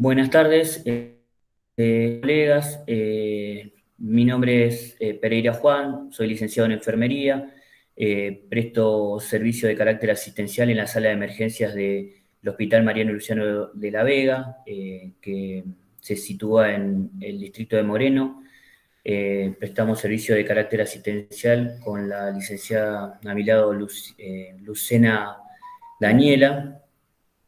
Buenas tardes, colegas. Mi nombre es Pereira Juan, soy licenciado en enfermería. Presto servicio de carácter asistencial en la sala de emergencias del Hospital Mariano Luciano de la Vega, que se sitúa en el distrito de Moreno. Prestamos servicio de carácter asistencial con la licenciada a mi lado, Lucena Daniela.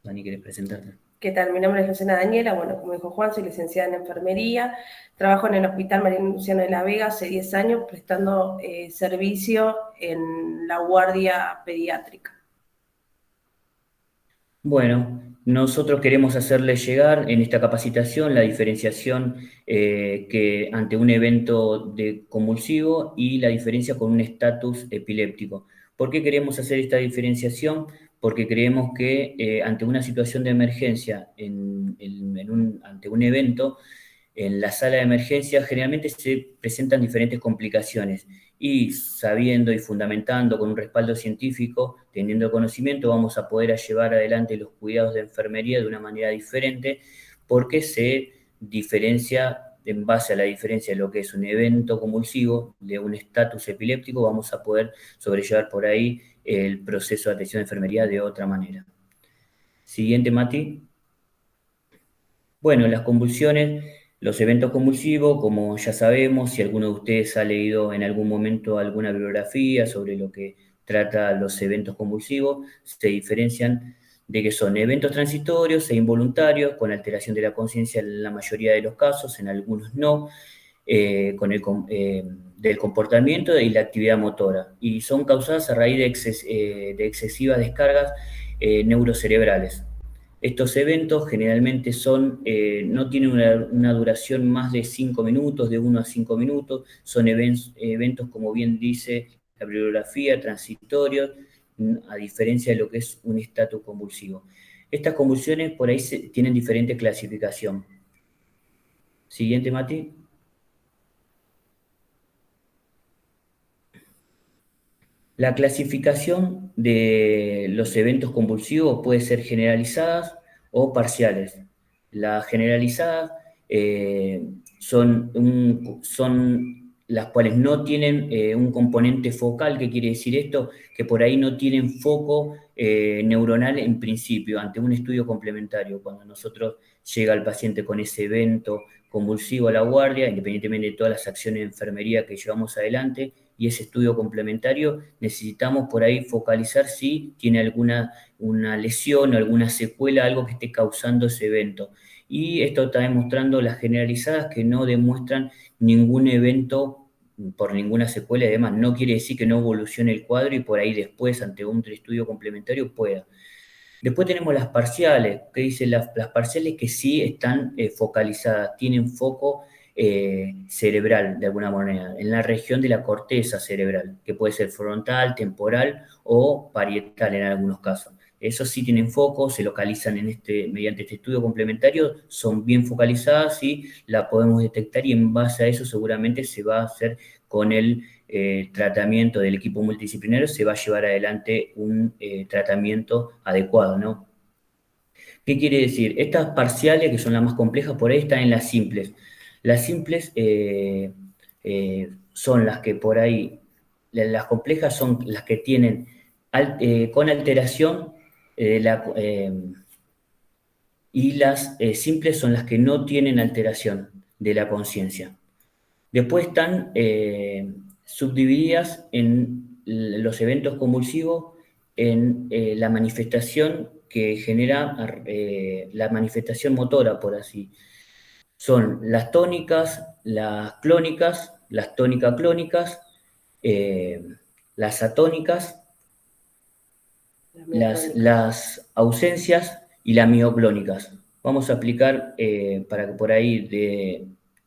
Dani, ¿quieres presentarte? ¿Qué tal? Mi nombre es Lucena Daniela. Bueno, como dijo Juan, soy licenciada en enfermería. Trabajo en el Hospital Mariano Luciano de la Vega hace 10 años prestando servicio en la guardia pediátrica. Bueno, nosotros queremos hacerle llegar en esta capacitación la diferenciación que ante un evento de convulsivo y la diferencia con un estatus epiléptico. ¿Por qué queremos hacer esta diferenciación? Porque creemos que ante una situación de emergencia, ante un evento, en la sala de emergencia generalmente se presentan diferentes complicaciones y sabiendo y fundamentando con un respaldo científico, teniendo conocimiento, vamos a poder llevar adelante los cuidados de enfermería de una manera diferente porque se diferencia en base a la diferencia de lo que es un evento convulsivo de un estatus epiléptico, vamos a poder sobrellevar por ahí el proceso de atención de enfermería de otra manera. Siguiente, Mati. Bueno, las convulsiones, los eventos convulsivos, como ya sabemos, si alguno de ustedes ha leído en algún momento alguna bibliografía sobre lo que trata los eventos convulsivos, se diferencian de que son eventos transitorios e involuntarios, con alteración de la conciencia en la mayoría de los casos, en algunos no, del comportamiento y la actividad motora, y son causadas a raíz de excesivas descargas neurocerebrales. Estos eventos generalmente no tienen una duración más de 5 minutos, de 1 a 5 minutos, son eventos, como bien dice la bibliografía, transitorios, a diferencia de lo que es un estatus convulsivo. Estas convulsiones por ahí tienen diferente clasificación. Siguiente, Mati. La clasificación de los eventos convulsivos puede ser generalizadas o parciales. Las generalizadas son las cuales no tienen un componente focal. ¿Qué quiere decir esto? Que por ahí no tienen foco neuronal en principio, ante un estudio complementario. Cuando nosotros llega el paciente con ese evento convulsivo a la guardia, independientemente de todas las acciones de enfermería que llevamos adelante, y ese estudio complementario, necesitamos por ahí focalizar si tiene una lesión o alguna secuela, algo que esté causando ese evento. Y esto está demostrando las generalizadas que no demuestran ningún evento por ninguna secuela y demás. No quiere decir que no evolucione el cuadro y por ahí después, ante un estudio complementario, pueda. Después tenemos las parciales, que dicen las parciales que sí están focalizadas, tienen foco cerebral de alguna manera, en la región de la corteza cerebral, que puede ser frontal, temporal o parietal en algunos casos. Esos sí tienen foco, se localizan mediante este estudio complementario, son bien focalizadas y la podemos detectar y en base a eso seguramente se va a hacer con el tratamiento del equipo multidisciplinario, se va a llevar adelante un tratamiento adecuado, ¿no? ¿Qué quiere decir? Estas parciales, que son las más complejas, por ahí están en las simples. Las simples son las que por ahí, las complejas son las que tienen con alteración y las simples son las que no tienen alteración de la conciencia. Después están subdivididas en los eventos convulsivos en la manifestación que genera la manifestación motora, por así. Son las tónicas, las clónicas, las tónica-clónicas, eh, las atónicas, Las miotónicas. las ausencias y las mioclónicas. Vamos a aplicar para que por ahí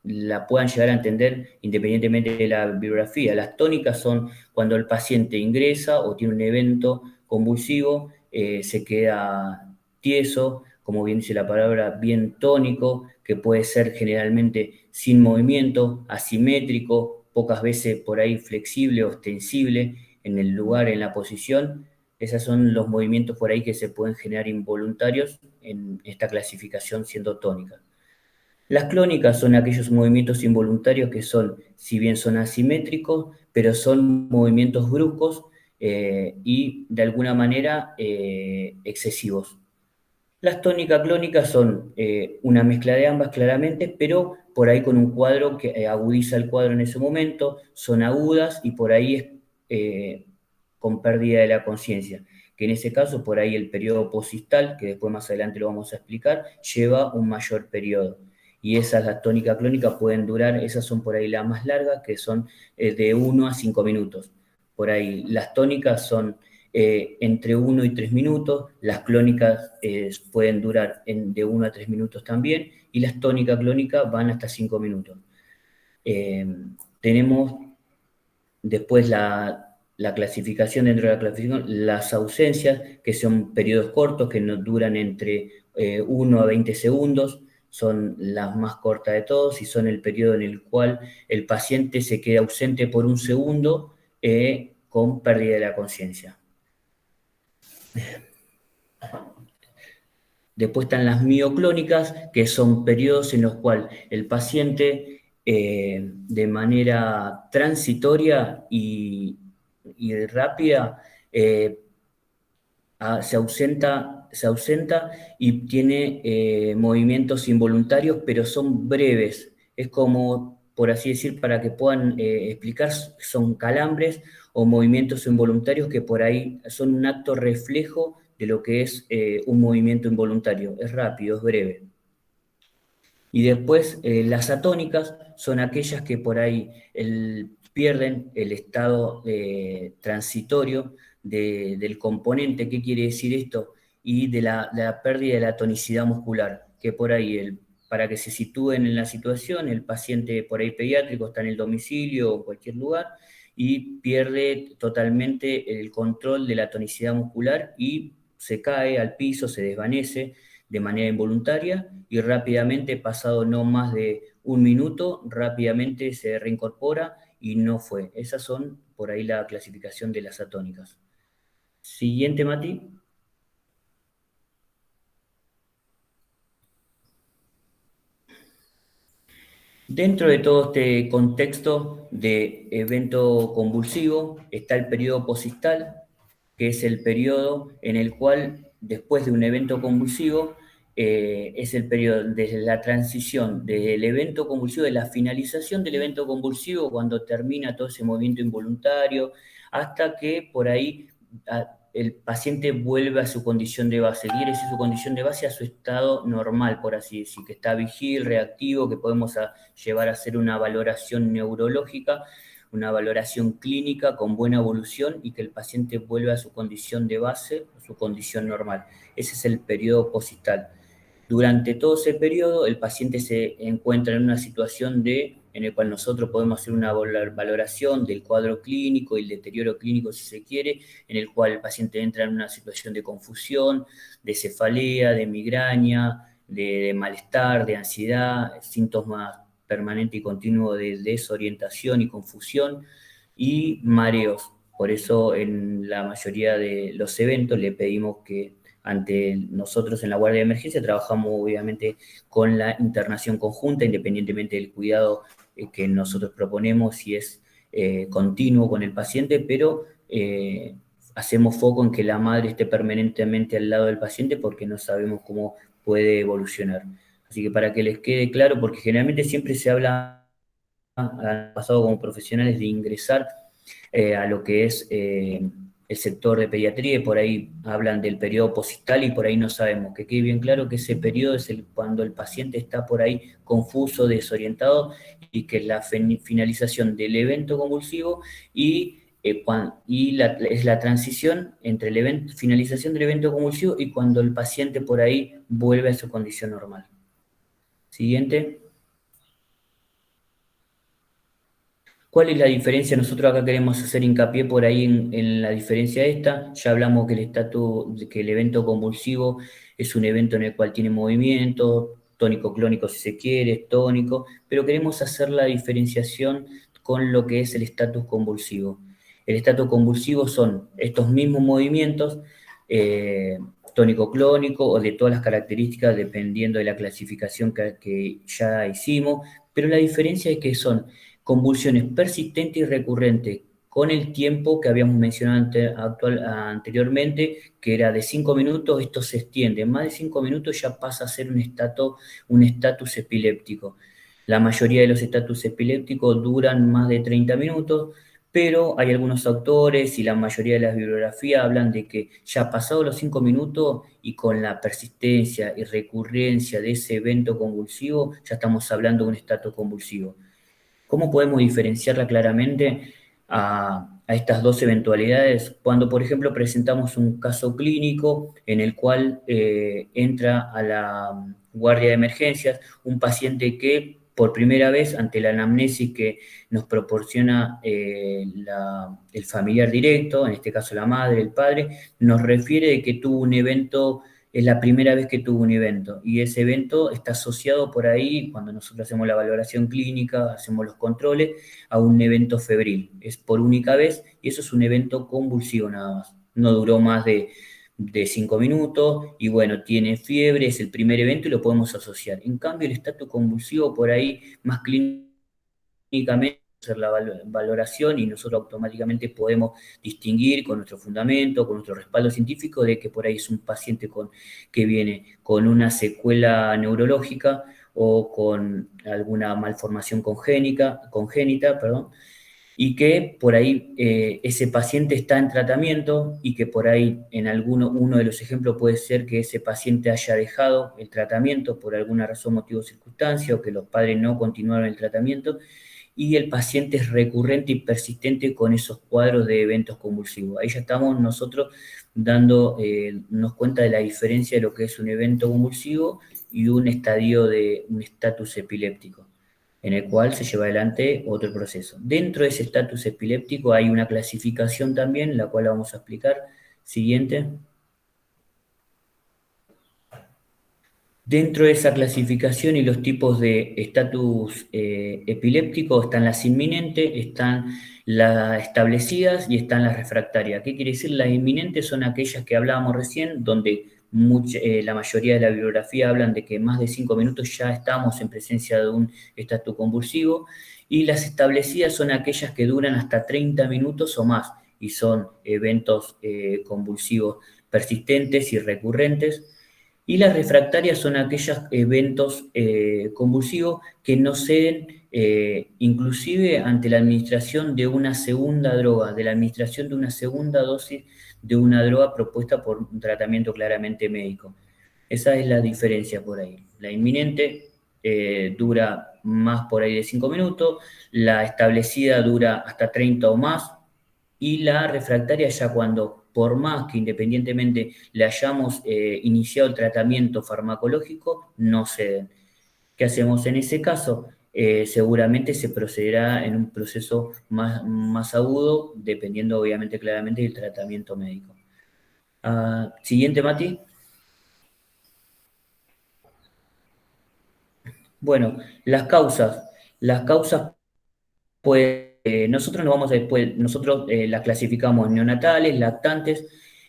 la puedan llegar a entender independientemente de la bibliografía. Las tónicas son cuando el paciente ingresa o tiene un evento convulsivo, se queda tieso, como bien dice la palabra, bien tónico, que puede ser generalmente sin movimiento, asimétrico, pocas veces por ahí flexible o extensible en el lugar, en la posición, Esos son los movimientos por ahí que se pueden generar involuntarios en esta clasificación siendo tónica. Las clónicas son aquellos movimientos involuntarios que son, si bien son asimétricos, pero son movimientos bruscos y de alguna manera excesivos. Las tónicas clónicas son una mezcla de ambas claramente, pero por ahí con un cuadro que agudiza el cuadro en ese momento, son agudas y por ahí es con pérdida de la conciencia, que en ese caso por ahí el periodo posistal, que después más adelante lo vamos a explicar, lleva un mayor periodo. Y esas, las tónicas clónicas pueden durar, esas son por ahí las más largas, que son de 1 a 5 minutos. Por ahí las tónicas son entre 1 y 3 minutos, las clónicas pueden durar de 1 a 3 minutos también, y las tónicas clónicas van hasta 5 minutos. Tenemos después la clasificación dentro de la clasificación, las ausencias, que son periodos cortos, que no duran entre 1 a 20 segundos, son las más cortas de todos y son el periodo en el cual el paciente se queda ausente por un segundo con pérdida de la conciencia. Después están las mioclónicas, que son periodos en los cuales el paciente de manera transitoria y rápida se ausenta y tiene movimientos involuntarios, pero son breves. Es como, por así decir, para que puedan explicar, son calambres o movimientos involuntarios que por ahí son un acto reflejo de lo que es un movimiento involuntario. Es rápido, es breve. Y después las atónicas son aquellas que por ahí pierden el estado transitorio del componente. ¿Qué quiere decir esto? Y de la pérdida de la tonicidad muscular, que por ahí, para que se sitúen en la situación, el paciente por ahí pediátrico está en el domicilio o en cualquier lugar y pierde totalmente el control de la tonicidad muscular y se cae al piso, se desvanece de manera involuntaria y rápidamente, pasado no más de un minuto, rápidamente se reincorpora y no fue. Esas son por ahí la clasificación de las atónicas. Siguiente, Mati. Dentro de todo este contexto de evento convulsivo está el periodo posistal, que es el periodo en el cual, después de un evento convulsivo, es el periodo desde la transición del evento convulsivo, de la finalización del evento convulsivo, cuando termina todo ese movimiento involuntario, hasta que por ahí el paciente vuelve a su condición de base, quiere decir su condición de base a su estado normal, por así decir, que está vigil, reactivo, que podemos llevar a hacer una valoración neurológica, una valoración clínica con buena evolución y que el paciente vuelva a su condición de base, a su condición normal. Ese es el periodo posistal. Durante todo ese periodo, el paciente se encuentra en una situación en la cual nosotros podemos hacer una valoración del cuadro clínico y el deterioro clínico, si se quiere, en el cual el paciente entra en una situación de confusión, de cefalea, de migraña, de malestar, de ansiedad, síntomas permanentes y continuos de desorientación y confusión y mareos. Por eso en la mayoría de los eventos le pedimos que ante nosotros en la guardia de emergencia trabajamos obviamente con la internación conjunta, independientemente del cuidado que nosotros proponemos, si es continuo con el paciente, pero hacemos foco en que la madre esté permanentemente al lado del paciente porque no sabemos cómo puede evolucionar. Así que para que les quede claro, porque generalmente siempre se habla, han pasado como profesionales, de ingresar a lo que es el sector de pediatría y por ahí hablan del periodo posistal y por ahí no sabemos. Que quede bien claro que ese periodo es cuando el paciente está por ahí confuso, desorientado y que es la finalización del evento convulsivo y es la transición entre finalización del evento convulsivo y cuando el paciente por ahí vuelve a su condición normal. Siguiente. ¿Cuál es la diferencia? Nosotros acá queremos hacer hincapié por ahí en la diferencia esta. Ya hablamos que que el evento convulsivo es un evento en el cual tiene movimiento, tónico-clónico si se quiere, es tónico, pero queremos hacer la diferenciación con lo que es el estatus convulsivo. El estatus convulsivo son estos mismos movimientos, tónico-clónico o de todas las características dependiendo de la clasificación que ya hicimos, pero la diferencia es que son convulsiones persistentes y recurrentes con el tiempo que habíamos mencionado anteriormente, que era de 5 minutos, esto se extiende. Más de 5 minutos ya pasa a ser un estatus epiléptico. La mayoría de los estatus epilépticos duran más de 30 minutos, pero hay algunos autores y la mayoría de las bibliografías hablan de que ya pasados los 5 minutos y con la persistencia y recurrencia de ese evento convulsivo, ya estamos hablando de un estatus convulsivo. ¿Cómo podemos diferenciarla claramente a estas dos eventualidades? Cuando, por ejemplo, presentamos un caso clínico en el cual entra a la guardia de emergencias un paciente que por primera vez, ante la anamnesis que nos proporciona el familiar directo, en este caso la madre, el padre, nos refiere de que tuvo un evento, es la primera vez que tuvo un evento y ese evento está asociado por ahí, cuando nosotros hacemos la valoración clínica, hacemos los controles, a un evento febril. Es por única vez y eso es un evento convulsivo nada más. No duró más de 5 minutos y bueno, tiene fiebre, es el primer evento y lo podemos asociar. En cambio, el estatus convulsivo por ahí más clínicamente hacer la valoración y nosotros automáticamente podemos distinguir con nuestro fundamento, con nuestro respaldo científico de que por ahí es un paciente que viene con una secuela neurológica o con alguna malformación congénita, perdón, y que por ahí ese paciente está en tratamiento y que por ahí uno de los ejemplos puede ser que ese paciente haya dejado el tratamiento por alguna razón, motivo o circunstancia o que los padres no continuaron el tratamiento y el paciente es recurrente y persistente con esos cuadros de eventos convulsivos. Ahí ya estamos nosotros dándonos cuenta de la diferencia de lo que es un evento convulsivo y un estadio de un estatus epiléptico, en el cual se lleva adelante otro proceso. Dentro de ese estatus epiléptico hay una clasificación también, la cual vamos a explicar. Siguiente. Dentro de esa clasificación y los tipos de estatus epiléptico están las inminentes, están las establecidas y están las refractarias. ¿Qué quiere decir? Las inminentes son aquellas que hablábamos recién, donde la mayoría de la bibliografía hablan de que más de 5 minutos ya estamos en presencia de un estatus convulsivo, y las establecidas son aquellas que duran hasta 30 minutos o más y son eventos convulsivos persistentes y recurrentes. Y las refractarias son aquellos eventos convulsivos que no ceden inclusive ante la administración de una segunda droga, de la administración de una segunda dosis de una droga propuesta por un tratamiento claramente médico. Esa es la diferencia por ahí. La inminente dura más por ahí de 5 minutos, la establecida dura hasta 30 o más, y la refractaria ya cuando, por más que independientemente le hayamos iniciado el tratamiento farmacológico, no ceden. ¿Qué hacemos en ese caso? Seguramente se procederá en un proceso más agudo, dependiendo obviamente claramente del tratamiento médico. Siguiente, Mati. Bueno, las causas. Las causas, pues, nosotros nos vamos a después, nosotros las clasificamos en neonatales, lactantes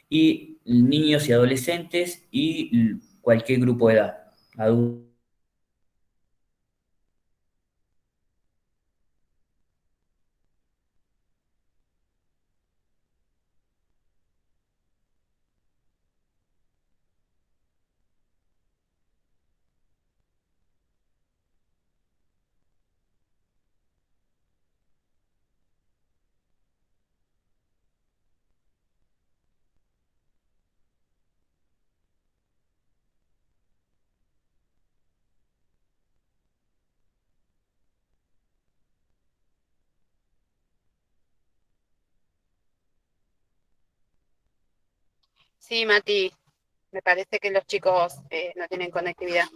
y niños y adolescentes y cualquier grupo de edad, adultos. Sí, Mati, me parece que los chicos no tienen conectividad.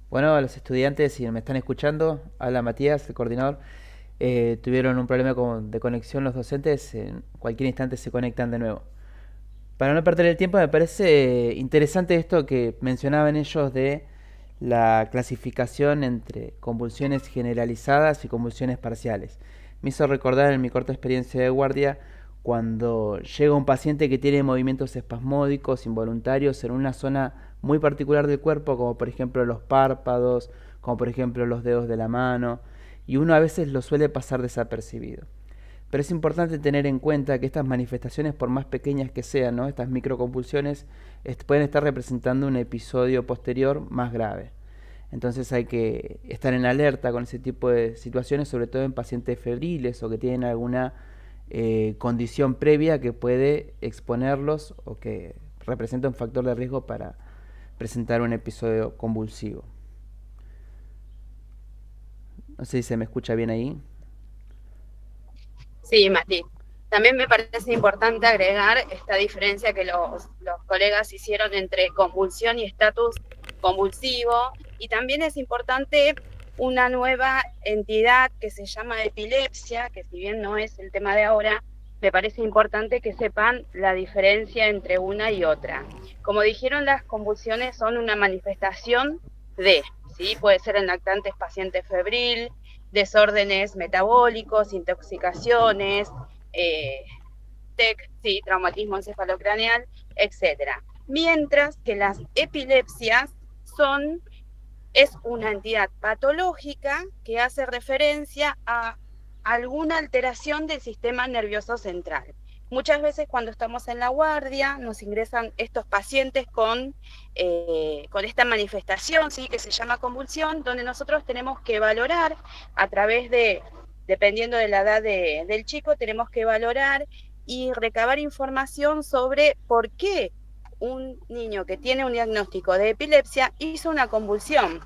Bueno, a los estudiantes, si me están escuchando, habla Matías, el coordinador. Tuvieron un problema de conexión los docentes, en cualquier instante se conectan de nuevo. Para no perder el tiempo, me parece interesante esto que mencionaban ellos de la clasificación entre convulsiones generalizadas y convulsiones parciales. Me hizo recordar en mi corta experiencia de guardia cuando llega un paciente que tiene movimientos espasmódicos involuntarios en una zona muy particular del cuerpo, como por ejemplo los párpados, como por ejemplo los dedos de la mano, y uno a veces lo suele pasar desapercibido. Pero es importante tener en cuenta que estas manifestaciones, por más pequeñas que sean, ¿no?, estas microconvulsiones, pueden estar representando un episodio posterior más grave. Entonces hay que estar en alerta con ese tipo de situaciones, sobre todo en pacientes febriles o que tienen alguna condición previa que puede exponerlos o que representa un factor de riesgo para presentar un episodio convulsivo. No sé si se me escucha bien ahí. Sí, Mati. También me parece importante agregar esta diferencia que los colegas hicieron entre convulsión y estatus convulsivo, y también es importante una nueva entidad que se llama epilepsia, que si bien no es el tema de ahora, me parece importante que sepan la diferencia entre una y otra. Como dijeron, las convulsiones son una manifestación de, ¿sí? Puede ser en lactantes paciente febril, desórdenes metabólicos, intoxicaciones, TEC, sí, traumatismo encefalocraneal, etcétera. Mientras que las epilepsias es una entidad patológica que hace referencia a alguna alteración del sistema nervioso central. Muchas veces cuando estamos en la guardia nos ingresan estos pacientes con esta manifestación, ¿sí?, que se llama convulsión, donde nosotros tenemos que valorar a través de, dependiendo de la edad del chico, tenemos que valorar y recabar información sobre por qué un niño que tiene un diagnóstico de epilepsia hizo una convulsión.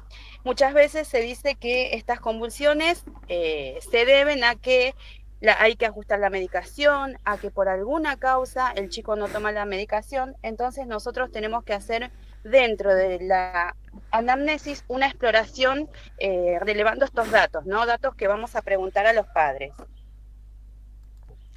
Muchas veces se dice que estas convulsiones se deben a que hay que ajustar la medicación, a que por alguna causa el chico no toma la medicación. Entonces nosotros tenemos que hacer dentro de la anamnesis una exploración relevando estos datos, ¿no? Datos que vamos a preguntar a los padres.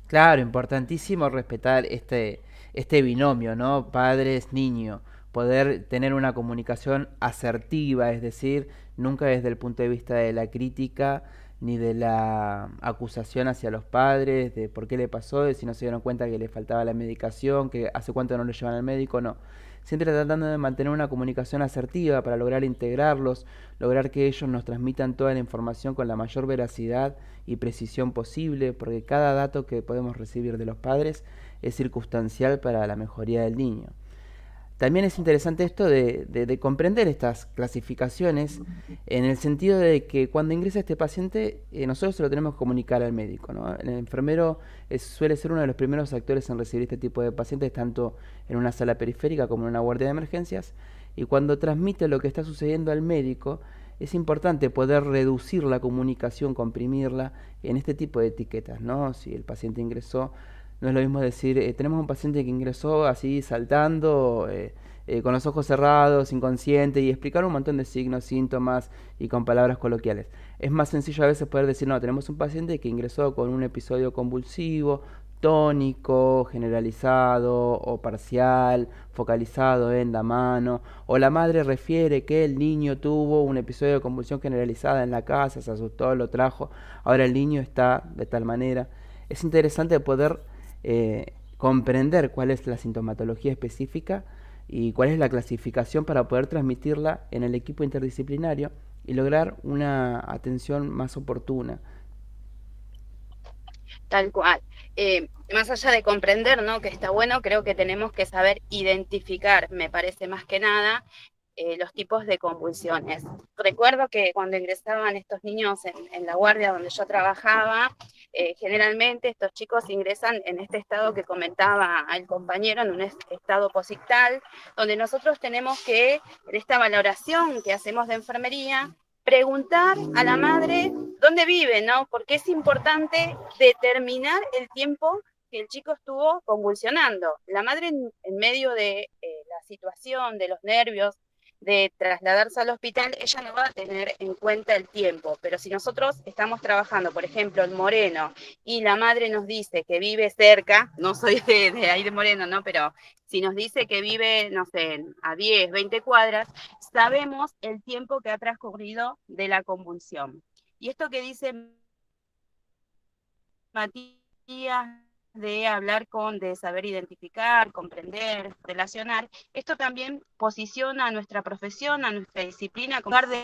Claro, importantísimo respetar este binomio, ¿no? Padres-niño, poder tener una comunicación asertiva, es decir, nunca desde el punto de vista de la crítica ni de la acusación hacia los padres, de por qué le pasó, de si no se dieron cuenta que le faltaba la medicación, que hace cuánto no lo llevan al médico, no. Siempre tratando de mantener una comunicación asertiva para lograr integrarlos, lograr que ellos nos transmitan toda la información con la mayor veracidad y precisión posible, porque cada dato que podemos recibir de los padres es circunstancial para la mejoría del niño. También es interesante esto de comprender estas clasificaciones en el sentido de que cuando ingresa este paciente nosotros se lo tenemos que comunicar al médico, ¿no? El enfermero suele ser uno de los primeros actores en recibir este tipo de pacientes tanto en una sala periférica como en una guardia de emergencias, y cuando transmite lo que está sucediendo al médico es importante poder reducir la comunicación, comprimirla en este tipo de etiquetas, ¿no? Si el paciente ingresó, no es lo mismo decir, tenemos un paciente que ingresó así saltando, con los ojos cerrados, inconsciente, y explicar un montón de signos, síntomas y con palabras coloquiales. Es más sencillo a veces poder decir, no, tenemos un paciente que ingresó con un episodio convulsivo, tónico, generalizado o parcial, focalizado en la mano, o la madre refiere que el niño tuvo un episodio de convulsión generalizada en la casa, se asustó, lo trajo, ahora el niño está de tal manera. Es interesante poder comprender cuál es la sintomatología específica y cuál es la clasificación para poder transmitirla en el equipo interdisciplinario y lograr una atención más oportuna. Tal cual. Más allá de comprender, ¿no?, que está bueno, creo que tenemos que saber identificar, me parece más que nada, los tipos de convulsiones. Recuerdo que cuando ingresaban estos niños en la guardia donde yo trabajaba, generalmente estos chicos ingresan en este estado que comentaba el compañero, en un estado posictal, donde nosotros tenemos que, en esta valoración que hacemos de enfermería, preguntar a la madre dónde vive, ¿no? Porque es importante determinar el tiempo que el chico estuvo convulsionando. La madre en medio de la situación, de los nervios, de trasladarse al hospital, ella no va a tener en cuenta el tiempo, pero si nosotros estamos trabajando, por ejemplo, en Moreno, y la madre nos dice que vive cerca, no soy de ahí de Moreno, ¿no? Pero si nos dice que vive, no sé, a 10, 20 cuadras, sabemos el tiempo que ha transcurrido de la convulsión. Y esto que dice Matías de hablar de saber identificar, comprender, relacionar, esto también posiciona a nuestra profesión, a nuestra disciplina como lugar de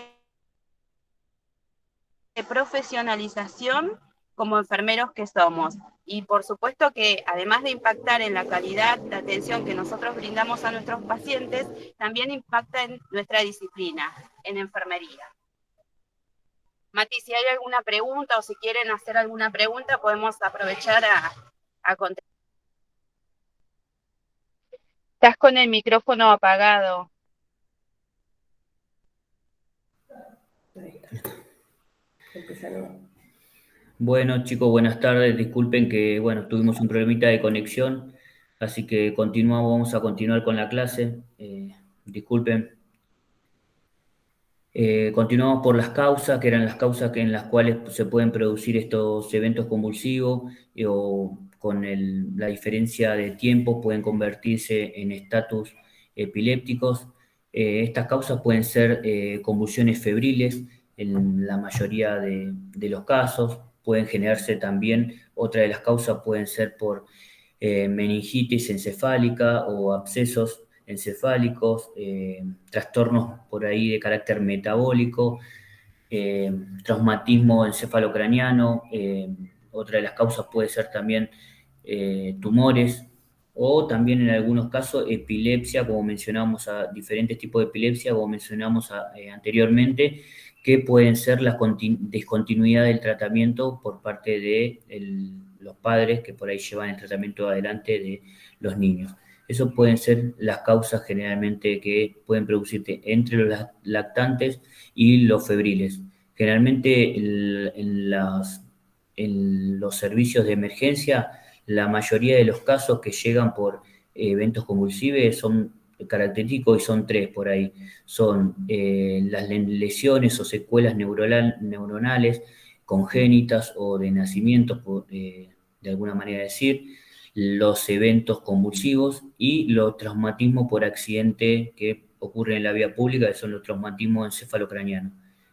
profesionalización como enfermeros que somos. Y por supuesto que además de impactar en la calidad de atención que nosotros brindamos a nuestros pacientes, también impacta en nuestra disciplina, en enfermería. Mati, si hay alguna pregunta o si quieren hacer alguna pregunta, podemos aprovechar a contestar. Estás con el micrófono apagado. Ahí está. Empezaron. Bueno, chicos, buenas tardes. Disculpen que, bueno, tuvimos un problemita de conexión, así que vamos a continuar con la clase. Disculpen. Continuamos por las causas, que eran las causas en las cuales se pueden producir estos eventos convulsivos o con la diferencia de tiempo pueden convertirse en estatus epilépticos. Estas causas pueden ser convulsiones febriles en la mayoría de los casos. Pueden generarse también, otra de las causas pueden ser por meningitis encefálica o abscesos encefálicos, trastornos por ahí de carácter metabólico, traumatismo encefalocraniano, otra de las causas puede ser también tumores o también en algunos casos epilepsia, como mencionamos, a diferentes tipos de epilepsia, como mencionamos anteriormente, que pueden ser la discontinuidad del tratamiento por parte de los padres que por ahí llevan el tratamiento adelante de los niños. Eso pueden ser las causas generalmente que pueden producirse entre los lactantes y los febriles. Generalmente en los servicios de emergencia, la mayoría de los casos que llegan por eventos convulsivos son característicos y son tres por ahí. Son las lesiones o secuelas neuronales congénitas o de nacimiento, de alguna manera decir, los eventos convulsivos y los traumatismos por accidente que ocurren en la vía pública, que son los traumatismos encefalocranianos.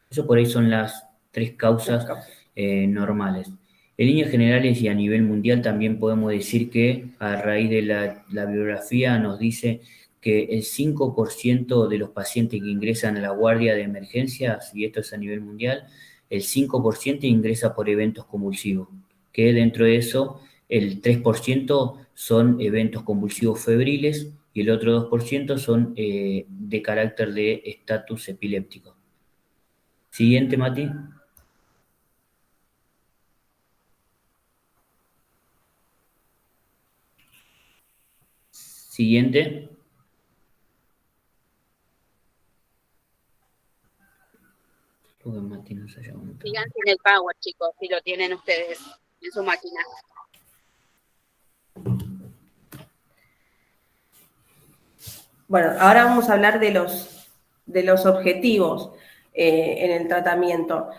Eso por ahí son las tres causas normales. En líneas generales y a nivel mundial también podemos decir que a raíz de la bibliografía nos dice que el 5% de los pacientes que ingresan a la guardia de emergencias, y esto es a nivel mundial, el 5% ingresa por eventos convulsivos, que dentro de eso el 3% son eventos convulsivos febriles y el otro 2% son de carácter de estatus epiléptico. Siguiente, Mati. Siguiente. Porque Mati no se llama. Sigan sin el power, chicos, si lo tienen ustedes en su máquina. Bueno, ahora vamos a hablar de los objetivos en el tratamiento.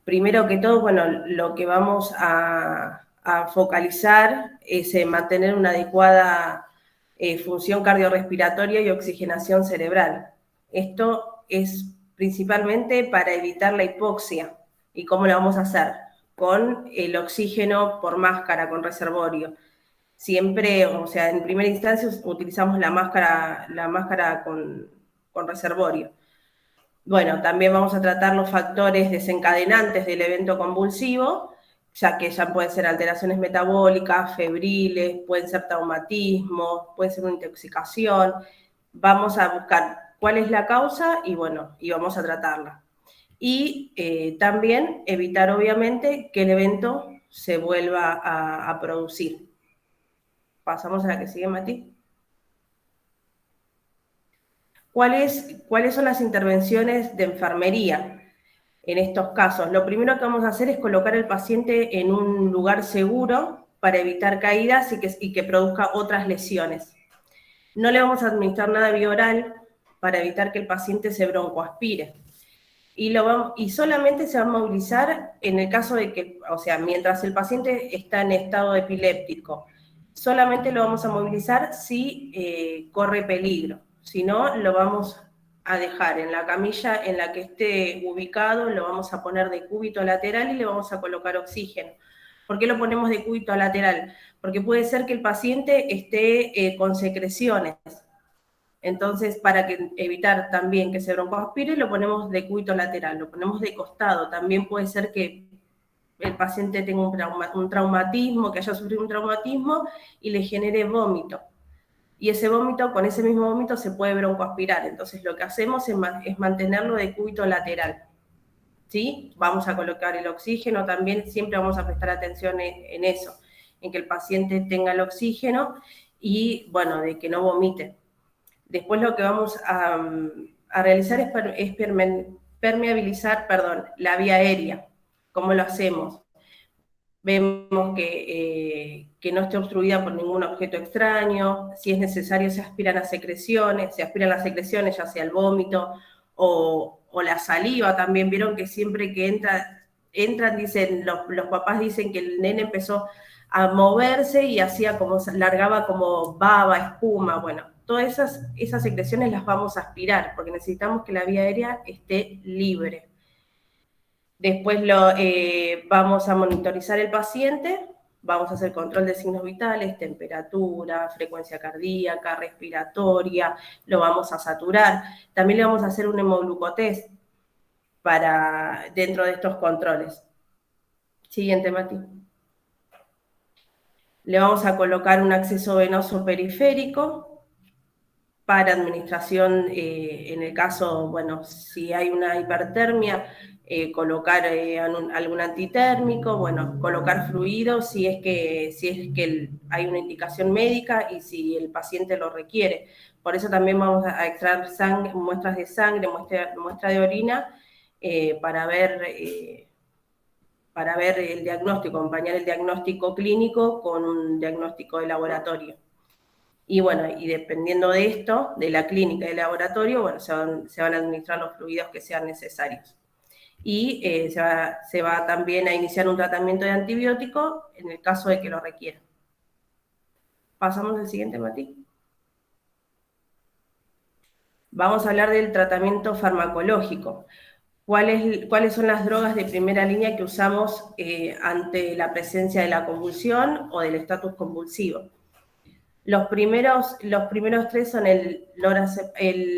Primero que todo, bueno, lo que vamos a focalizar es mantener una adecuada función cardiorrespiratoria y oxigenación cerebral. Esto es principalmente para evitar la hipoxia. ¿Y cómo lo vamos a hacer? Con el oxígeno por máscara, con reservorio. Siempre, o sea, en primera instancia utilizamos la máscara con reservorio. Bueno, también vamos a tratar los factores desencadenantes del evento convulsivo, ya que ya pueden ser alteraciones metabólicas, febriles, pueden ser traumatismos, puede ser una intoxicación. Vamos a buscar cuál es la causa y bueno, y vamos a tratarla. Y también evitar, obviamente, que el evento se vuelva a producir. Pasamos a la que sigue, Mati. ¿Cuáles son las intervenciones de enfermería en estos casos? Lo primero que vamos a hacer es colocar al paciente en un lugar seguro para evitar caídas y que produzca otras lesiones. No le vamos a administrar nada bioral para evitar que el paciente se broncoaspire. Y solamente se va a movilizar en el caso de que, o sea, mientras el paciente está en estado epiléptico, solamente lo vamos a movilizar si corre peligro. Si no, lo vamos a dejar en la camilla en la que esté ubicado, lo vamos a poner de cúbito lateral y le vamos a colocar oxígeno. ¿Por qué lo ponemos de cúbito lateral? Porque puede ser que el paciente esté con secreciones. Entonces, para evitar también que se broncoaspire, lo ponemos de cúbito lateral, lo ponemos de costado. También puede ser que el paciente tenga un traumatismo, que haya sufrido un traumatismo y le genere vómito. Y ese vómito, con ese mismo vómito, se puede broncoaspirar. Entonces, lo que hacemos es mantenerlo de cúbito lateral. ¿Sí? Vamos a colocar el oxígeno también, siempre vamos a prestar atención en eso, en que el paciente tenga el oxígeno y, bueno, de que no vomite. Después lo que vamos a realizar es permeabilizar, la vía aérea. ¿Cómo lo hacemos? Vemos que no esté obstruida por ningún objeto extraño. Si es necesario, se aspiran las secreciones, ya sea el vómito o la saliva también. Vieron que siempre que entran dicen, los papás dicen que el nene empezó a moverse y largaba como baba, espuma. Bueno, todas esas secreciones las vamos a aspirar porque necesitamos que la vía aérea esté libre. Después vamos a monitorizar el paciente, vamos a hacer control de signos vitales, temperatura, frecuencia cardíaca, respiratoria, lo vamos a saturar. También le vamos a hacer un hemoglucotest dentro de estos controles. Siguiente, Mati. Le vamos a colocar un acceso venoso periférico para administración, en el caso, bueno, si hay una hipertermia, colocar algún antitérmico, bueno, colocar fluido si es que hay una indicación médica y si el paciente lo requiere. Por eso también vamos a extraer muestras de sangre, muestra de orina, para ver el diagnóstico, acompañar el diagnóstico clínico con un diagnóstico de laboratorio. Y bueno, y dependiendo de esto, de la clínica y del laboratorio, bueno, se van a administrar los fluidos que sean necesarios. Y se va también a iniciar un tratamiento de antibiótico en el caso de que lo requiera. Pasamos al siguiente, Mati. Vamos a hablar del tratamiento farmacológico. ¿Cuáles son las drogas de primera línea que usamos ante la presencia de la convulsión o del estatus convulsivo? Los primeros tres son el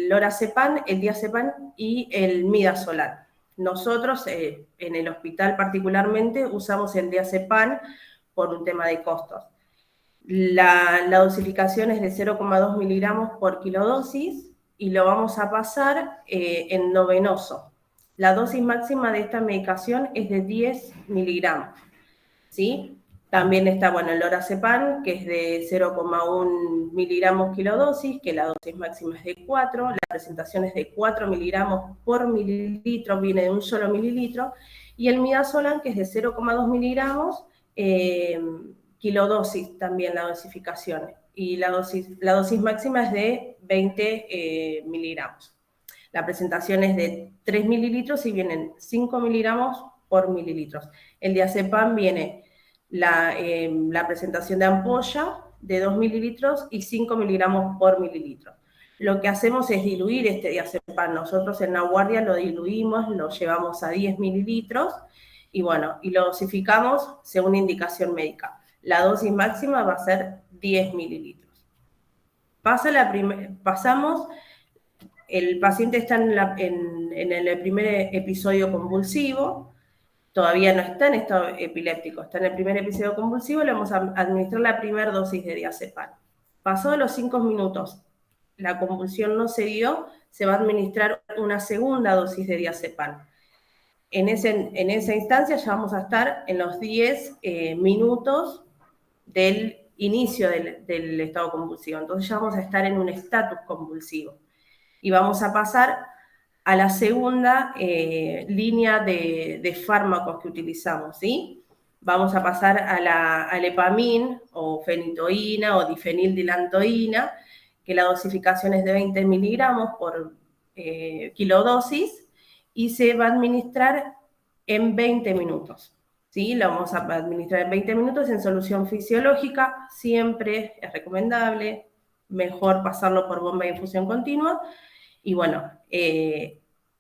lorazepam, el diazepam y el midazolam. Nosotros, en el hospital particularmente, usamos el diazepam por un tema de costos. La dosificación es de 0,2 miligramos por kilodosis y lo vamos a pasar en no venoso. La dosis máxima de esta medicación es de 10 miligramos, ¿sí? También está, bueno, el lorazepam, que es de 0,1 miligramos kilodosis, que la dosis máxima es de 4, la presentación es de 4 miligramos por mililitro, viene de un solo mililitro, y el midazolam, que es de 0,2 miligramos kilodosis, también la dosificación, y la dosis máxima es de 20 miligramos. La presentación es de 3 mililitros y vienen 5 miligramos por mililitros. El diazepam viene la presentación de ampolla de 2 mililitros y 5 miligramos por mililitro. Lo que hacemos es diluir este diazepam. Nosotros en la guardia lo diluimos, lo llevamos a 10 mililitros y bueno, y lo dosificamos según indicación médica. La dosis máxima va a ser 10 mililitros. Pasamos, el paciente está en el primer episodio convulsivo, todavía no está en estado epiléptico, está en el primer episodio convulsivo, le vamos a administrar la primera dosis de diazepam. Pasados los 5 minutos, la convulsión no se dio, se va a administrar una segunda dosis de diazepam. En esa instancia ya vamos a estar en los 10 minutos del inicio del estado convulsivo. Entonces ya vamos a estar en un estatus convulsivo. Y vamos a pasar a la segunda línea de fármacos que utilizamos, ¿sí? Vamos a pasar al epamín o fenitoína o difenildilantoína, que la dosificación es de 20 miligramos por kilodosis y se va a administrar en 20 minutos. ¿Sí? La vamos a administrar en 20 minutos en solución fisiológica, siempre es recomendable, mejor pasarlo por bomba de infusión continua. Y bueno,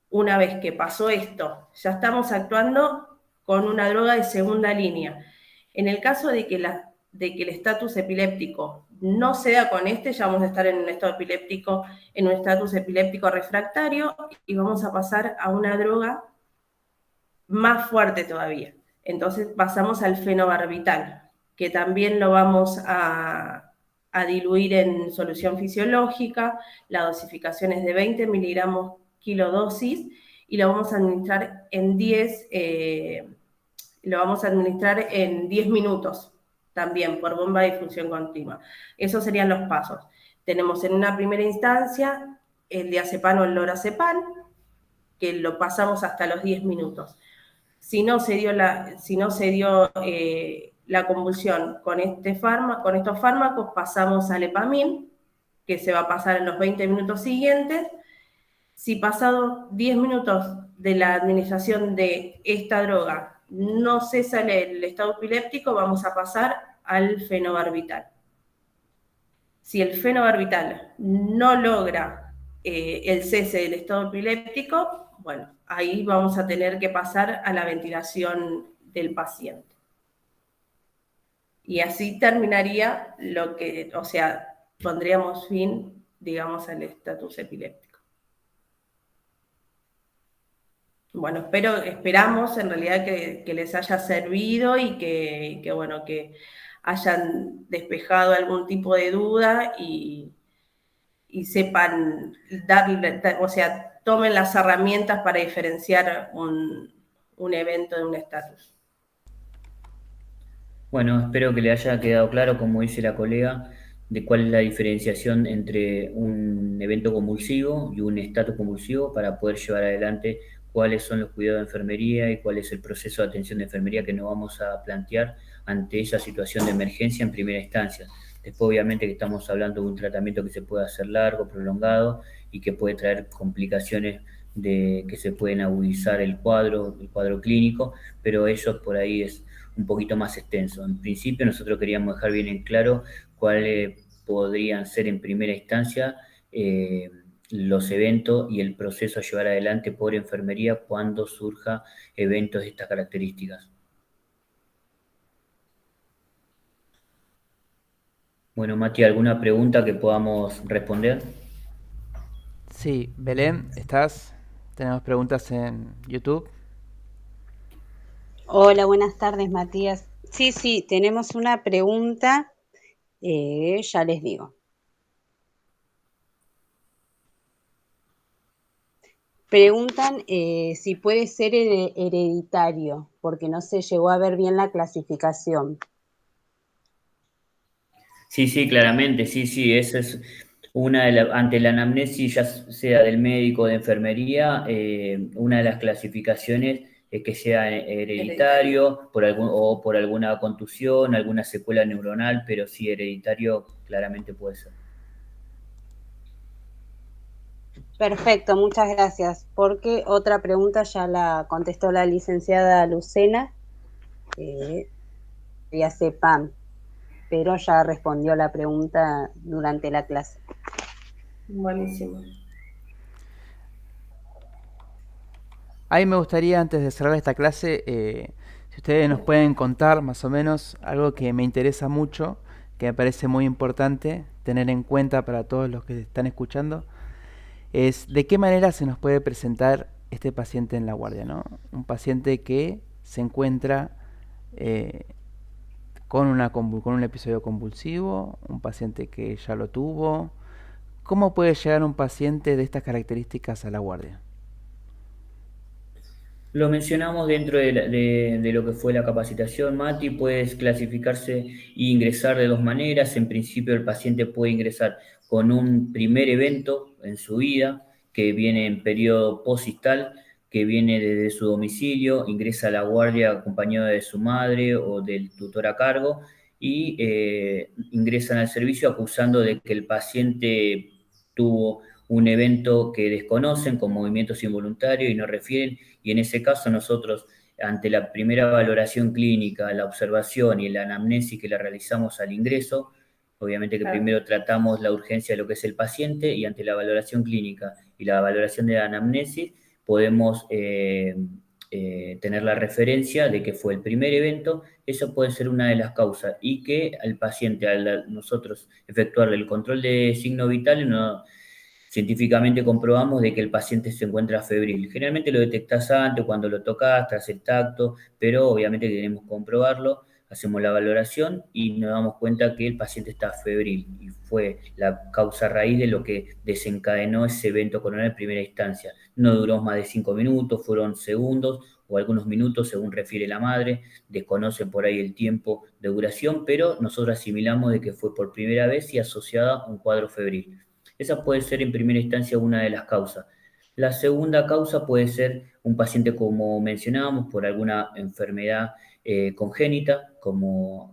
una vez que pasó esto, ya estamos actuando con una droga de segunda línea. En el caso de que el estatus epiléptico no se da con ya vamos a estar en un estado epiléptico, en un estatus epiléptico refractario y vamos a pasar a una droga más fuerte todavía. Entonces pasamos al fenobarbital, que también lo vamos a diluir en solución fisiológica. La dosificación es de 20 miligramos kilodosis y lo vamos a administrar en 10 minutos también por bomba de difusión continua. Esos serían los pasos. Tenemos en una primera instancia el diazepam o el lorazepam, que lo pasamos hasta los 10 minutos. Si no se dio la convulsión con estos fármacos, pasamos al Epamil, que se va a pasar en los 20 minutos siguientes. Si pasado 10 minutos de la administración de esta droga no cesa el estado epiléptico, vamos a pasar al fenobarbital. Si el fenobarbital no logra el cese del estado epiléptico, bueno, ahí vamos a tener que pasar a la ventilación del paciente. Y así terminaría pondríamos fin, digamos, al estatus epiléptico. Bueno, esperamos en realidad que les haya servido y que hayan despejado algún tipo de duda y sepan tomen las herramientas para diferenciar un evento de un estatus. Bueno, espero que le haya quedado claro, como dice la colega, de cuál es la diferenciación entre un evento convulsivo y un estatus convulsivo para poder llevar adelante cuáles son los cuidados de enfermería y cuál es el proceso de atención de enfermería que nos vamos a plantear ante esa situación de emergencia en primera instancia. Después, obviamente, que estamos hablando de un tratamiento que se puede hacer largo, prolongado y que puede traer complicaciones que se pueden agudizar el cuadro clínico, pero eso por ahí es un poquito más extenso. En principio, nosotros queríamos dejar bien en claro cuáles podrían ser en primera instancia los eventos y el proceso a llevar adelante por enfermería cuando surja eventos de estas características. Bueno, Mati, ¿alguna pregunta que podamos responder? Sí, Belén, ¿estás? Tenemos preguntas en YouTube. Hola, buenas tardes, Matías. Sí, tenemos una pregunta, ya les digo. Preguntan si puede ser hereditario, porque no se llegó a ver bien la clasificación. Sí, claramente, sí, esa es ante la anamnesis, ya sea del médico o de enfermería, una de las clasificaciones es que sea hereditario o por alguna contusión, alguna secuela neuronal, pero sí hereditario claramente puede ser. Perfecto, muchas gracias. Porque otra pregunta ya la contestó la licenciada Lucena, diazepam, pero ya respondió la pregunta durante la clase. Buenísimo. Ahí me gustaría, antes de cerrar esta clase, si ustedes nos pueden contar más o menos algo que me interesa mucho, que me parece muy importante tener en cuenta para todos los que están escuchando, es de qué manera se nos puede presentar este paciente en la guardia, ¿no? Un paciente que se encuentra con un episodio convulsivo, un paciente que ya lo tuvo. ¿Cómo puede llegar un paciente de estas características a la guardia? Lo mencionamos dentro de lo que fue la capacitación, Mati. Puede clasificarse e ingresar de dos maneras. En principio, el paciente puede ingresar con un primer evento en su vida, que viene en periodo postistal, que viene desde su domicilio, ingresa a la guardia acompañado de su madre o del tutor a cargo, y ingresan al servicio acusando de que el paciente tuvo un evento que desconocen con movimientos involuntarios y no refieren, y en ese caso nosotros, ante la primera valoración clínica, la observación y la anamnesis que le realizamos al ingreso, obviamente que primero tratamos la urgencia de lo que es el paciente y ante la valoración clínica y la valoración de la anamnesis podemos tener la referencia de que fue el primer evento. Eso puede ser una de las causas y que al paciente, al nosotros efectuarle el control de signos vitales, científicamente comprobamos de que el paciente se encuentra febril. Generalmente lo detectás antes, cuando lo tocas, tras el tacto, pero obviamente queremos comprobarlo, hacemos la valoración y nos damos cuenta que el paciente está febril y fue la causa raíz de lo que desencadenó ese evento coronario en primera instancia. No duró más de 5 minutos, fueron segundos o algunos minutos según refiere la madre, desconocen por ahí el tiempo de duración, pero nosotros asimilamos de que fue por primera vez y asociada a un cuadro febril. Esa puede ser en primera instancia una de las causas. La segunda causa puede ser un paciente, como mencionábamos, por alguna enfermedad congénita, como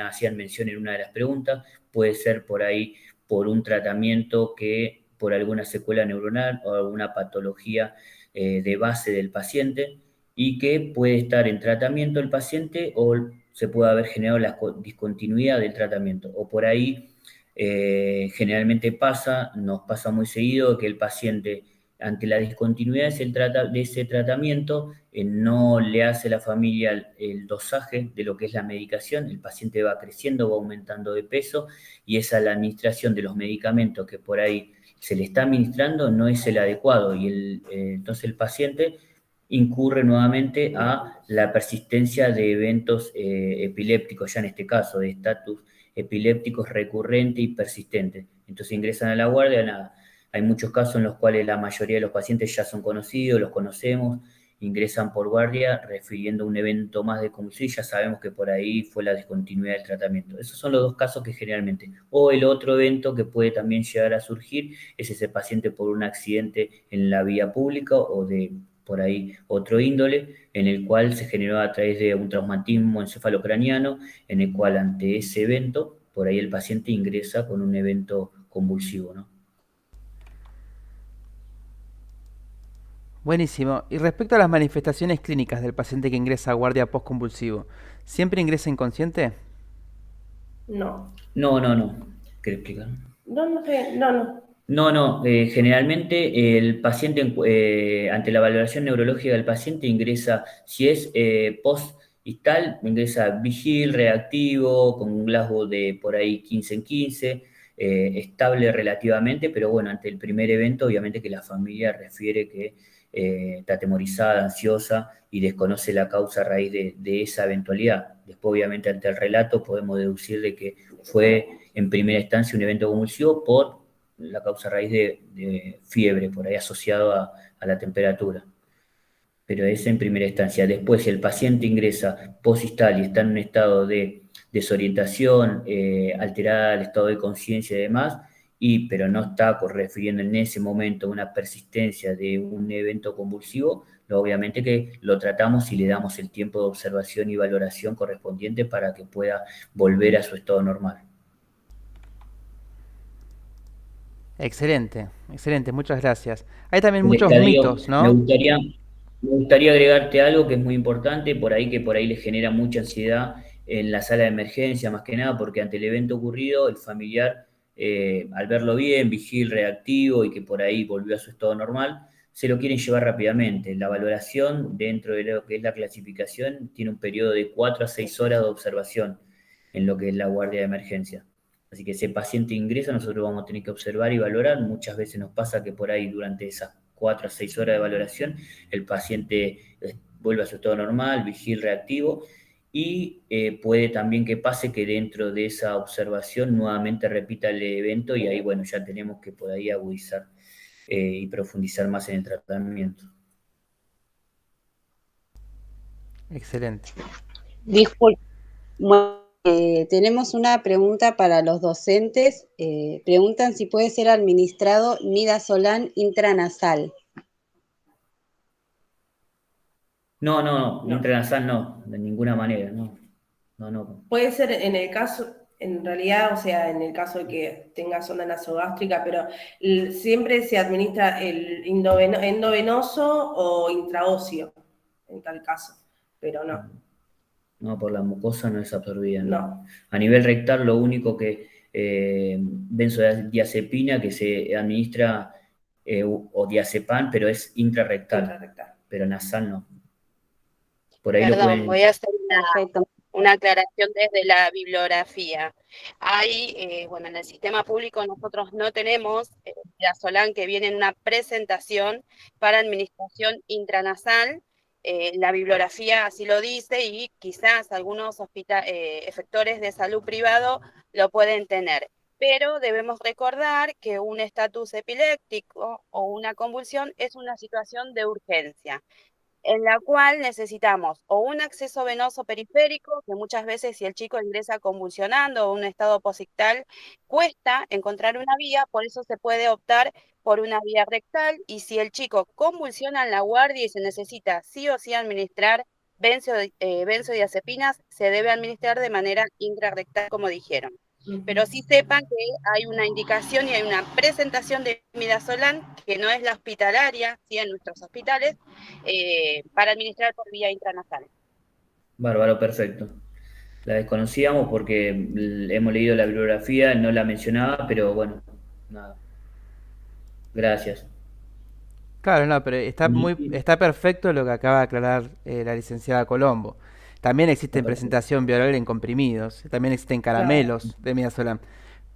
hacían mención en una de las preguntas, puede ser por ahí por un tratamiento que por alguna secuela neuronal o alguna patología de base del paciente y que puede estar en tratamiento el paciente o se puede haber generado la discontinuidad del tratamiento o por ahí generalmente nos pasa muy seguido que el paciente, ante la discontinuidad de ese tratamiento, no le hace a la familia el dosaje de lo que es la medicación, el paciente va creciendo, va aumentando de peso y esa la administración de los medicamentos que por ahí se le está administrando no es el adecuado y entonces el paciente incurre nuevamente a la persistencia de eventos epilépticos, ya en este caso de estatus epilépticos recurrentes y persistentes. Entonces ingresan a la guardia, nada. Hay muchos casos en los cuales la mayoría de los pacientes ya son conocidos, los conocemos, ingresan por guardia refiriendo un evento más de convulsión y ya sabemos que por ahí fue la discontinuidad del tratamiento. Esos son los dos casos que generalmente. O el otro evento que puede también llegar a surgir es ese paciente por un accidente en la vía pública o de por ahí otro índole, en el cual se generó a través de un traumatismo encefalocraniano, en el cual ante ese evento, por ahí el paciente ingresa con un evento convulsivo, ¿no? Buenísimo. Y respecto a las manifestaciones clínicas del paciente que ingresa a guardia postconvulsivo, ¿siempre ingresa inconsciente? No. No. ¿Querés explicar? No sé, no. No. Generalmente el paciente, ante la valoración neurológica del paciente, ingresa, si es post-istal, ingresa vigil, reactivo, con un Glasgow de por ahí 15 en 15, estable relativamente, pero bueno, ante el primer evento, obviamente que la familia refiere que está atemorizada, ansiosa y desconoce la causa a raíz de esa eventualidad. Después, obviamente, ante el relato podemos deducir de que fue en primera instancia un evento convulsivo por la causa a raíz de fiebre, por ahí asociado a la temperatura. Pero es en primera instancia. Después, si el paciente ingresa postistal y está en un estado de desorientación, alterada el estado de conciencia y demás, pero no está refiriendo en ese momento una persistencia de un evento convulsivo, obviamente que lo tratamos y le damos el tiempo de observación y valoración correspondiente para que pueda volver a su estado normal. Excelente, muchas gracias. Hay también muchos mitos, ¿no? Me gustaría agregarte algo que es muy importante, que por ahí le genera mucha ansiedad en la sala de emergencia, más que nada, porque ante el evento ocurrido, el familiar, al verlo bien, vigil, reactivo y que por ahí volvió a su estado normal, se lo quieren llevar rápidamente. La valoración dentro de lo que es la clasificación tiene un periodo de 4 a 6 horas de observación en lo que es la guardia de emergencia. Así que ese paciente ingresa, nosotros vamos a tener que observar y valorar. Muchas veces nos pasa que por ahí durante esas 4 a 6 horas de valoración el paciente vuelve a su estado normal, vigil reactivo y puede también que pase que dentro de esa observación nuevamente repita el evento y ahí bueno ya tenemos que por ahí agudizar y profundizar más en el tratamiento. Excelente. Disculpe, tenemos una pregunta para los docentes. Preguntan si puede ser administrado midazolam intranasal. No, intranasal no, de ninguna manera, no. No. Puede ser en el caso, en realidad, o sea, en el caso de que tenga sonda nasogástrica, pero siempre se administra el endovenoso o intraóseo, en tal caso, pero no, No, por la mucosa no es absorbida, ¿no? no, A nivel rectal, lo único que benzodiazepina que se administra o diazepam, pero es intrarrectal, intrarrectal. pero nasal no. Por ahí lo Perdón, voy pueden. a hacer Perfecto. una aclaración desde la bibliografía. Hay, bueno, en el sistema público nosotros no tenemos midazolam que viene en una presentación para administración intranasal. La bibliografía así lo dice y quizás algunos efectores de salud privado lo pueden tener. Pero debemos recordar que un estatus epiléptico o una convulsión es una situación de urgencia, en la cual necesitamos o un acceso venoso periférico, que muchas veces si el chico ingresa convulsionando o un estado posictal, cuesta encontrar una vía, por eso se puede optar por una vía rectal, y si el chico convulsiona en la guardia y se necesita sí o sí administrar benzodiazepinas, se debe administrar de manera intrarrectal, como dijeron. Pero sí sepan que hay una indicación y hay una presentación de midazolam, que no es la hospitalaria, ¿sí? En nuestros hospitales, para administrar por vía intranasal. Bárbaro, perfecto. La desconocíamos porque hemos leído la bibliografía, no la mencionaba, pero bueno, nada. Gracias. Claro, no, pero está perfecto lo que acaba de aclarar la licenciada Colombo. También existe presentación bioral en comprimidos, también existen Claro, caramelos de midazolam.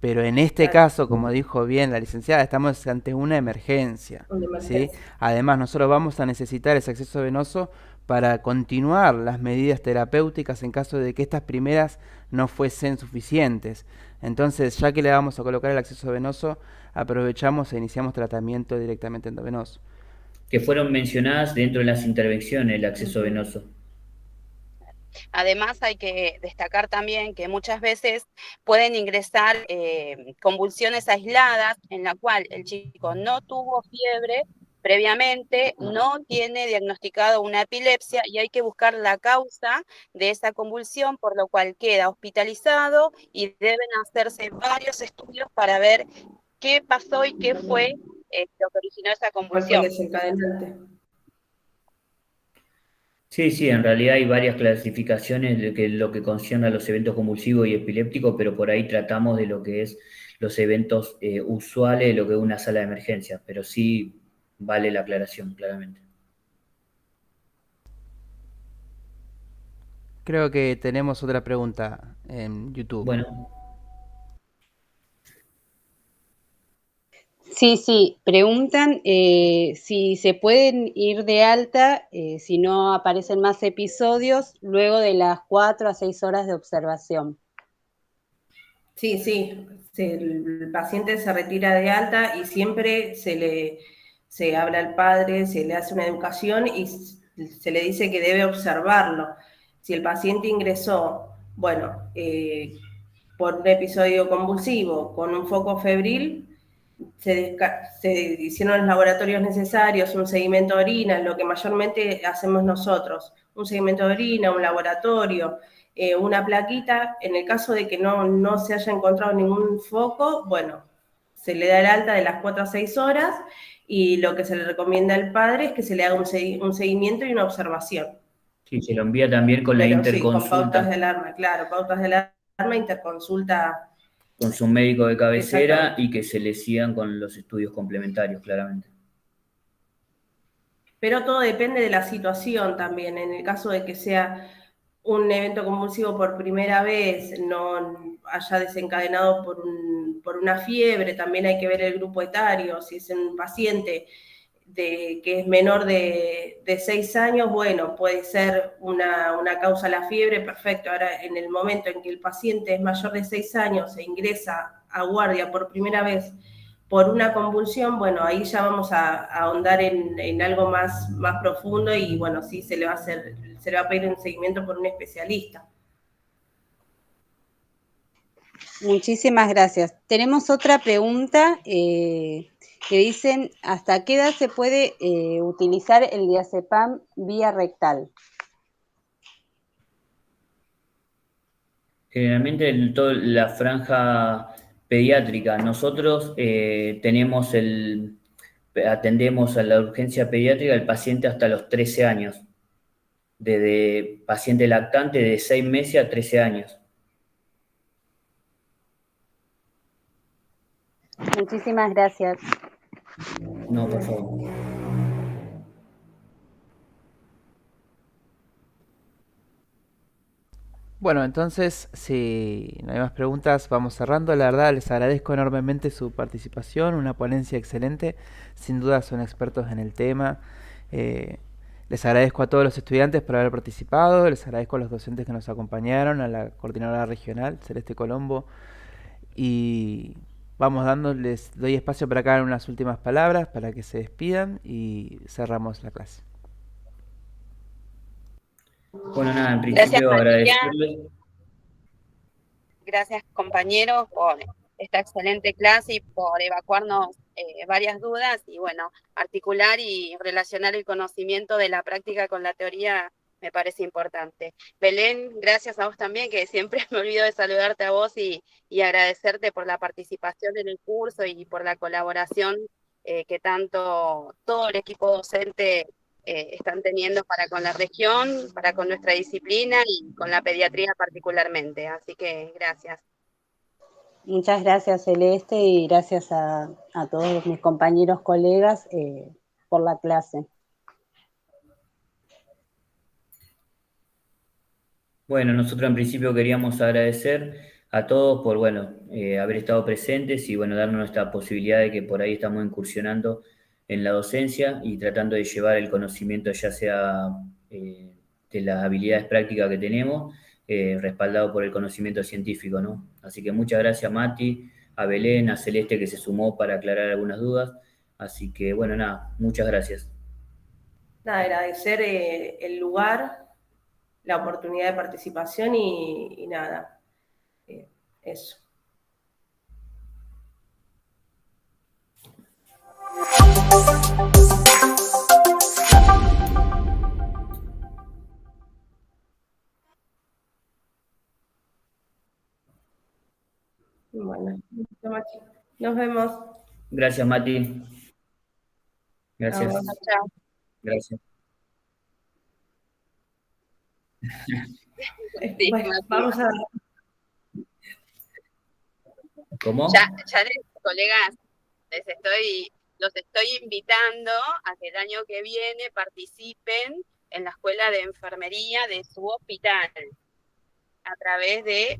Pero en este claro, caso, como dijo bien la licenciada, estamos ante una emergencia, una ¿sí? emergencia. Además, nosotros vamos a necesitar ese acceso venoso para continuar las medidas terapéuticas en caso de que estas primeras no fuesen suficientes. Entonces, ya que le vamos a colocar el acceso venoso, aprovechamos e iniciamos tratamiento directamente endovenoso. Que fueron mencionadas dentro de las intervenciones, el acceso venoso. Además, hay que destacar también que muchas veces pueden ingresar convulsiones aisladas en la cual el chico no tuvo fiebre previamente, no tiene diagnosticado una epilepsia y hay que buscar la causa de esa convulsión, por lo cual queda hospitalizado y deben hacerse varios estudios para ver qué pasó y qué fue lo que originó esa ¿Cuál fue el convulsión. desencadenante? Sí, en realidad hay varias clasificaciones de lo que concierne a los eventos convulsivos y epilépticos, pero por ahí tratamos de lo que es los eventos usuales de lo que es una sala de emergencia, pero sí vale la aclaración, claramente. Creo que tenemos otra pregunta en YouTube. Bueno, Sí, preguntan si se pueden ir de alta si no aparecen más episodios luego de las 4 a 6 horas de observación. Sí, el paciente se retira de alta y siempre se habla al padre, se le hace una educación y se le dice que debe observarlo. Si el paciente ingresó, bueno, por un episodio convulsivo con un foco febril, se hicieron los laboratorios necesarios, un seguimiento de orina, lo que mayormente hacemos nosotros, un seguimiento de orina, un laboratorio, una plaquita. En el caso de que no se haya encontrado ningún foco, bueno, se le da el alta de las 4 a 6 horas y lo que se le recomienda al padre es que se le haga un seguimiento y una observación. sí, se lo envía también con la Pero sí, con pautas de interconsulta alarma, claro, pautas de alarma, interconsulta. con su médico de cabecera Exactamente. y que se le sigan con los estudios complementarios, claramente. Pero todo depende de la situación también. En el caso de que sea un evento convulsivo por primera vez, no haya desencadenado por una fiebre, también hay que ver el grupo etario. Si es un paciente que es menor de 6 años, bueno, puede ser una causa la fiebre, perfecto. Ahora, en el momento en que el paciente es mayor de 6 años e ingresa a guardia por primera vez por una convulsión, bueno, ahí ya vamos a ahondar en algo más profundo y bueno, sí, se le va a pedir un seguimiento por un especialista. Muchísimas gracias. Tenemos otra pregunta que dicen, ¿hasta qué edad se puede utilizar el diazepam vía rectal? Generalmente en toda la franja pediátrica, nosotros atendemos a la urgencia pediátrica del paciente hasta los 13 años, desde paciente lactante de 6 meses a 13 años. Muchísimas gracias. No, por favor. Bueno, entonces, si no hay más preguntas, vamos cerrando. La verdad, les agradezco enormemente su participación, una ponencia excelente. Sin duda son expertos en el tema. Les agradezco a todos los estudiantes por haber participado, les agradezco a los docentes que nos acompañaron, a la coordinadora regional, Celeste Colombo, y les doy espacio para que hagan unas últimas palabras para que se despidan y cerramos la clase. Bueno, nada, en principio agradecerles. Gracias, compañeros, por esta excelente clase y por evacuarnos varias dudas y, bueno, articular y relacionar el conocimiento de la práctica con la teoría me parece importante. Belén, gracias a vos también, que siempre me olvido de saludarte a vos y agradecerte por la participación en el curso y por la colaboración que tanto todo el equipo docente están teniendo para con la región, para con nuestra disciplina y con la pediatría particularmente. Así que gracias. Muchas gracias, Celeste, y gracias a todos mis compañeros, colegas, por la clase. Bueno, nosotros en principio queríamos agradecer a todos por, haber estado presentes y, darnos esta posibilidad de que por ahí estamos incursionando en la docencia y tratando de llevar el conocimiento ya sea de las habilidades prácticas que tenemos, respaldado por el conocimiento científico, ¿no? Así que muchas gracias a Mati, a Belén, a Celeste que se sumó para aclarar algunas dudas. Así que, nada, muchas gracias. Nada, agradecer el lugar, la oportunidad de participación y nada, eso. Bueno, nos vemos. Gracias, Mati. Gracias. Chao. Gracias. Bueno, vamos a... ¿Cómo? Ya colegas, los estoy invitando a que el año que viene participen en la escuela de enfermería de su hospital a través de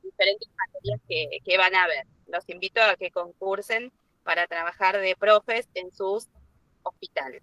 diferentes materias que van a ver. Los invito a que concursen para trabajar de profes en sus hospitales.